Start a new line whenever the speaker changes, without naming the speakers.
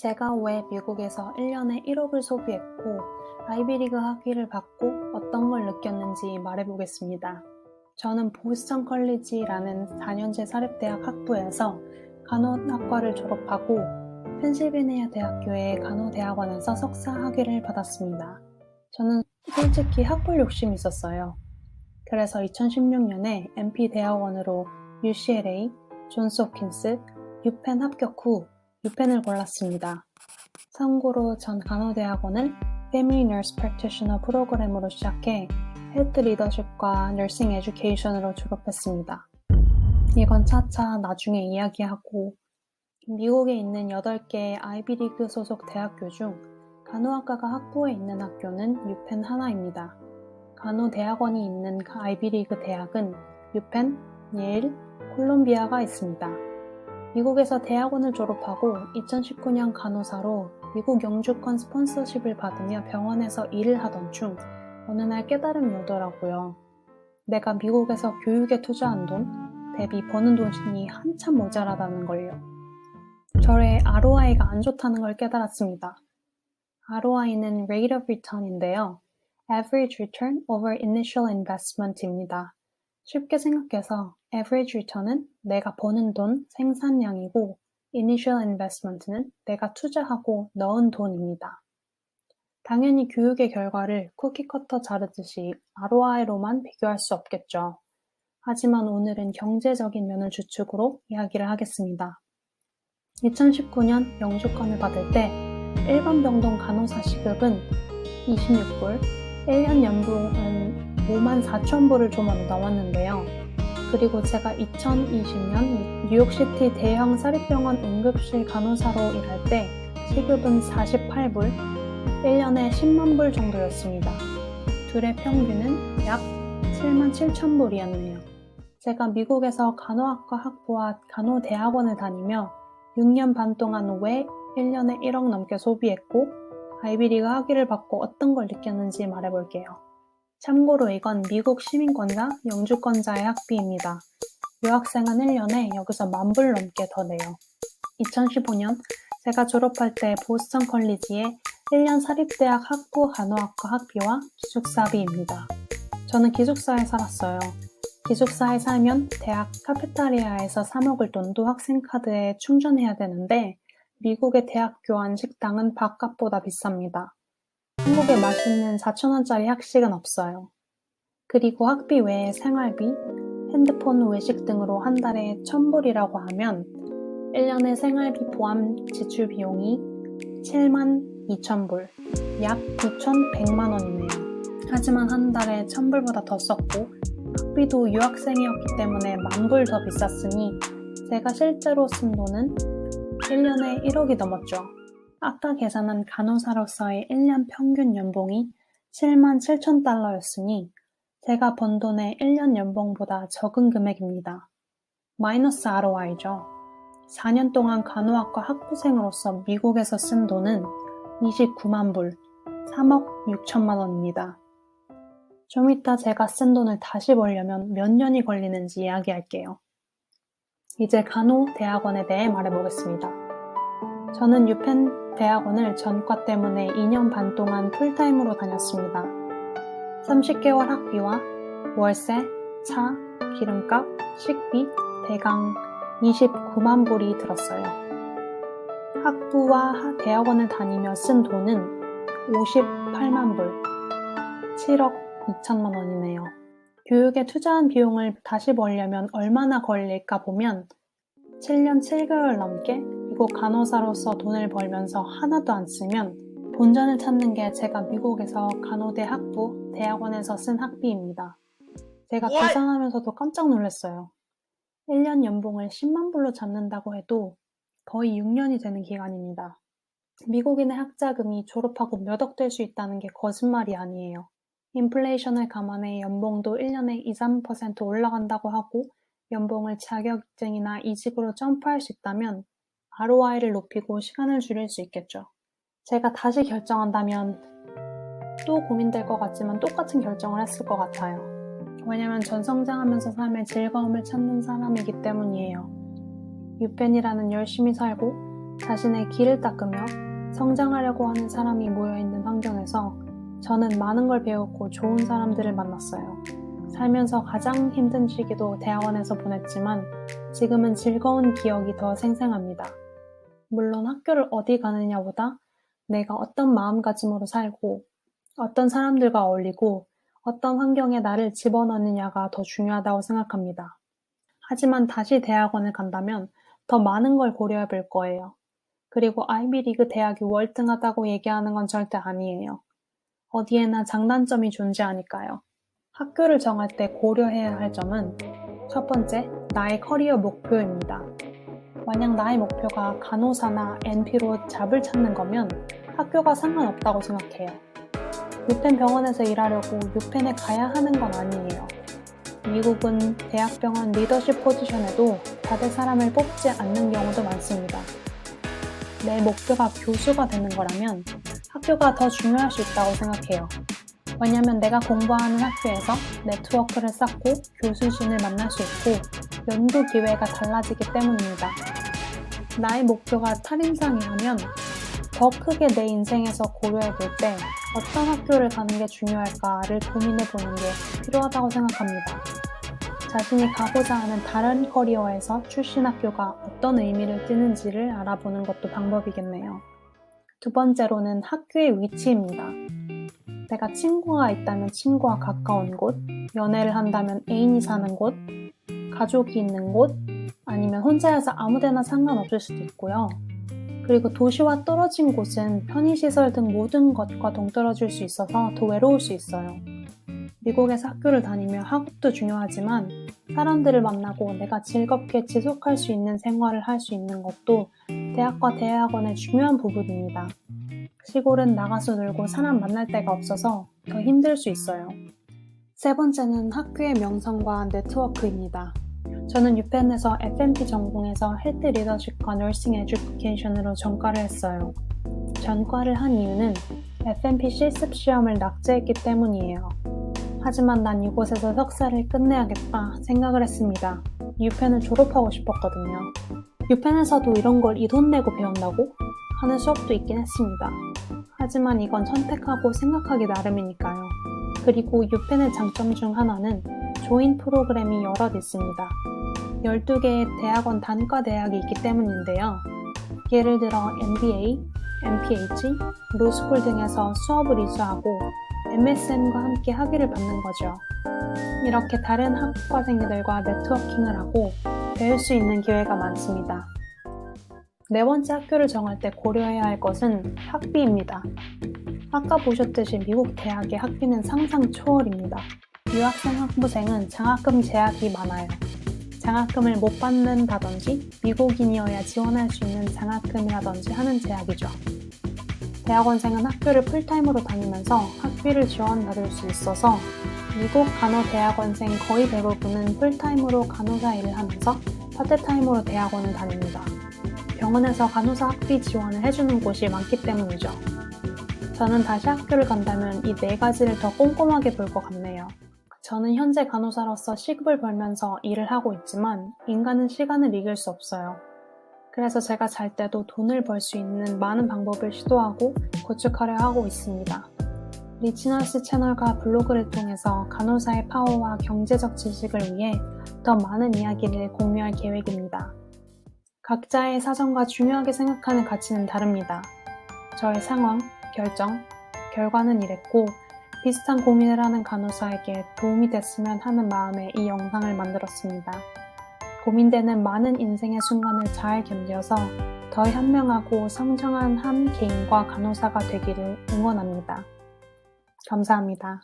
제가 왜 미국에서 1년에 1억을 소비했고 아이비리그 학위를 받고 어떤 걸 느꼈는지 말해보겠습니다. 저는 보스턴 컬리지라는 4년제 사립대학 학부에서 간호학과를 졸업하고 펜실베니아 대학교의 간호대학원에서 석사 학위를 받았습니다. 저는 솔직히 학벌 욕심이 있었어요. 그래서 2016년에 MP 대학원으로 UCLA, 존스 홉킨스, 유펜 합격 후 유펜을 골랐습니다. 참고로 전 간호대학원을 Family Nurse Practitioner 프로그램으로 시작해 헬스 리더십과 너싱 에듀케이션으로 졸업했습니다. 이건 차차 나중에 이야기하고 미국에 있는 8개의 아이비리그 소속 대학교 중 간호학과가 학부에 있는 학교는 유펜 하나입니다. 간호대학원이 있는 아이비리그 대학은 유펜, 예일, 콜롬비아가 있습니다. 미국에서 대학원을 졸업하고 2019년 간호사로 미국 영주권 스폰서십을 받으며 병원에서 일을 하던 중 어느 날 깨달음이 오더라고요. 내가 미국에서 교육에 투자한 돈 대비 버는 돈이 한참 모자라다는 걸요. 저의 ROI가 안 좋다는 걸 깨달았습니다. ROI는 Rate of Return인데요. Average Return over Initial Investment입니다. 쉽게 생각해서 Average Return은 내가 버는 돈, 생산량이고 Initial Investment는 내가 투자하고 넣은 돈입니다. 당연히 교육의 결과를 쿠키커터 자르듯이 ROI로만 비교할 수 없겠죠. 하지만 오늘은 경제적인 면을 주축으로 이야기를 하겠습니다. 2019년 영주권을 받을 때 일반 병동 간호사 시급은 26불, 1년 연봉은 54,000불을 좀 넘었는데요. 그리고 제가 2020년 뉴욕시티 대형 사립병원 응급실 간호사로 일할 때 시급은 48불, 1년에 10만 불 정도였습니다. 둘의 평균은 약 77,000불이었네요. 제가 미국에서 간호학과 학부와 간호대학원을 다니며 6년 반 동안 왜 1년에 1억 넘게 소비했고 아이비리그 학위를 받고 어떤 걸 느꼈는지 말해볼게요. 참고로 이건 미국 시민권자, 영주권자의 학비입니다. 유학생은 1년에 여기서 10,000불 넘게 더 내요. 2015년 제가 졸업할 때 보스턴 컬리지의 1년 사립대학 학부 간호학과 학비와 기숙사비입니다. 저는 기숙사에 살았어요. 기숙사에 살면 대학 카페테리아에서 사 먹을 돈도 학생카드에 충전해야 되는데 미국의 대학교 안 식당은 밥값보다 비쌉니다. 한국에 맛있는 4,000원짜리 학식은 없어요. 그리고 학비 외에 생활비, 핸드폰 외식 등으로 한 달에 1,000불이라고 하면 1년에 생활비 포함 지출 비용이 72,000불, 약 9,100만 원이네요. 하지만 한 달에 1,000불보다 더 썼고 학비도 유학생이었기 때문에 10,000불 더 비쌌으니 제가 실제로 쓴 돈은 1년에 1억이 넘었죠. 아까 계산한 간호사로서의 1년 평균 연봉이 77,000달러였으니 제가 번 돈의 1년 연봉보다 적은 금액입니다. 마이너스 ROI죠. 4년 동안 간호학과 학부생으로서 미국에서 쓴 돈은 29만 불, 3억 6천만 원입니다. 좀 이따 제가 쓴 돈을 다시 벌려면 몇 년이 걸리는지 이야기할게요. 이제 간호대학원에 대해 말해보겠습니다. 저는 유펜 대학원을 전과 때문에 2년 반 동안 풀타임으로 다녔습니다. 30개월 학비와 월세, 차, 기름값, 식비, 대강 29만 불이 들었어요. 학부와 대학원을 다니며 쓴 돈은 58만 불, 7억 2천만 원이네요. 교육에 투자한 비용을 다시 벌려면 얼마나 걸릴까 보면 7년 7개월 넘게 미국 간호사로서 돈을 벌면서 하나도 안 쓰면 본전을 찾는 게 제가 미국에서 간호대 학부, 대학원에서 쓴 학비입니다. 제가 계산하면서도 깜짝 놀랐어요. 1년 연봉을 10만 불로 잡는다고 해도 거의 6년이 되는 기간입니다. 미국인의 학자금이 졸업하고 몇 억 될 수 있다는 게 거짓말이 아니에요. 인플레이션을 감안해 연봉도 1년에 2, 3% 올라간다고 하고 연봉을 자격증이나 이직으로 점프할 수 있다면 ROI를 높이고 시간을 줄일 수 있겠죠. 제가 다시 결정한다면 또 고민될 것 같지만 똑같은 결정을 했을 것 같아요. 왜냐면 전 성장하면서 삶의 즐거움을 찾는 사람이기 때문이에요. 유펜이라는 열심히 살고 자신의 길을 닦으며 성장하려고 하는 사람이 모여있는 환경에서 저는 많은 걸 배우고 좋은 사람들을 만났어요. 살면서 가장 힘든 시기도 대학원에서 보냈지만 지금은 즐거운 기억이 더 생생합니다. 물론 학교를 어디 가느냐보다 내가 어떤 마음가짐으로 살고 어떤 사람들과 어울리고 어떤 환경에 나를 집어넣느냐가 더 중요하다고 생각합니다. 하지만 다시 대학원을 간다면 더 많은 걸 고려해 볼 거예요. 그리고 아이비리그 대학이 월등하다고 얘기하는 건 절대 아니에요. 어디에나 장단점이 존재하니까요. 학교를 정할 때 고려해야 할 점은 첫 번째, 나의 커리어 목표입니다. 만약 나의 목표가 간호사나 NP로 잡을 찾는 거면 학교가 상관없다고 생각해요. 유펜 병원에서 일하려고 유펜에 가야 하는 건 아니에요. 미국은 대학병원 리더십 포지션에도 다들 사람을 뽑지 않는 경우도 많습니다. 내 목표가 교수가 되는 거라면 학교가 더 중요할 수 있다고 생각해요. 왜냐면 내가 공부하는 학교에서 네트워크를 쌓고 교수진을 만날 수 있고 연구 기회가 달라지기 때문입니다. 나의 목표가 탈임상이라면 더 크게 내 인생에서 고려해 볼 때 어떤 학교를 가는 게 중요할까를 고민해 보는 게 필요하다고 생각합니다. 자신이 가고자 하는 다른 커리어에서 출신 학교가 어떤 의미를 띠는지를 알아보는 것도 방법이겠네요. 두 번째로는 학교의 위치입니다. 내가 친구가 있다면 친구와 가까운 곳, 연애를 한다면 애인이 사는 곳, 가족이 있는 곳, 아니면 혼자여서 아무데나 상관없을 수도 있고요. 그리고 도시와 떨어진 곳은 편의시설 등 모든 것과 동떨어질 수 있어서 더 외로울 수 있어요. 미국에서 학교를 다니며 학업도 중요하지만 사람들을 만나고 내가 즐겁게 지속할 수 있는 생활을 할 수 있는 것도 대학과 대학원의 중요한 부분입니다. 시골은 나가서 놀고 사람 만날 데가 없어서 더 힘들 수 있어요. 세 번째는 학교의 명성과 네트워크입니다. 저는 유펜에서 FNP 전공에서 헬스 리더십과 너싱 에듀케이션으로 전과를 했어요. 전과를 한 이유는 FNP 실습 시험을 낙제했기 때문이에요. 하지만 난 이곳에서 석사를 끝내야겠다 생각을 했습니다. 유펜을 졸업하고 싶었거든요. 유펜에서도 이런 걸 이 돈 내고 배운다고? 하는 수업도 있긴 했습니다. 하지만 이건 선택하고 생각하기 나름이니까요. 그리고 유펜의 장점 중 하나는 조인 프로그램이 여럿 있습니다. 12개의 대학원 단과 대학이 있기 때문인데요. 예를 들어 MBA, MPH, 로스쿨 등에서 수업을 이수하고 MSN과 함께 학위를 받는 거죠. 이렇게 다른 학과생들과 네트워킹을 하고 배울 수 있는 기회가 많습니다. 네 번째 학교를 정할 때 고려해야 할 것은 학비입니다. 아까 보셨듯이 미국 대학의 학비는 상상 초월입니다. 유학생 학부생은 장학금 제약이 많아요. 장학금을 못 받는다든지 미국인이어야 지원할 수 있는 장학금이라든지 하는 제약이죠. 대학원생은 학교를 풀타임으로 다니면서 학비를 지원받을 수 있어서 미국 간호대학원생 거의 대부분은 풀타임으로 간호사 일을 하면서 파트타임으로 대학원을 다닙니다. 병원에서 간호사 학비 지원을 해주는 곳이 많기 때문이죠. 저는 다시 학교를 간다면 이 네 가지를 더 꼼꼼하게 볼 것 같네요. 저는 현재 간호사로서 시급을 벌면서 일을 하고 있지만 인간은 시간을 이길 수 없어요. 그래서 제가 잘 때도 돈을 벌 수 있는 많은 방법을 시도하고 구축하려 하고 있습니다. 리치너스 채널과 블로그를 통해서 간호사의 파워와 경제적 지식을 위해 더 많은 이야기를 공유할 계획입니다. 각자의 사정과 중요하게 생각하는 가치는 다릅니다. 저의 상황, 결정, 결과는 이랬고 비슷한 고민을 하는 간호사에게 도움이 됐으면 하는 마음에 이 영상을 만들었습니다. 고민되는 많은 인생의 순간을 잘 견뎌서 더 현명하고 성장한 한 개인과 간호사가 되기를 응원합니다. 감사합니다.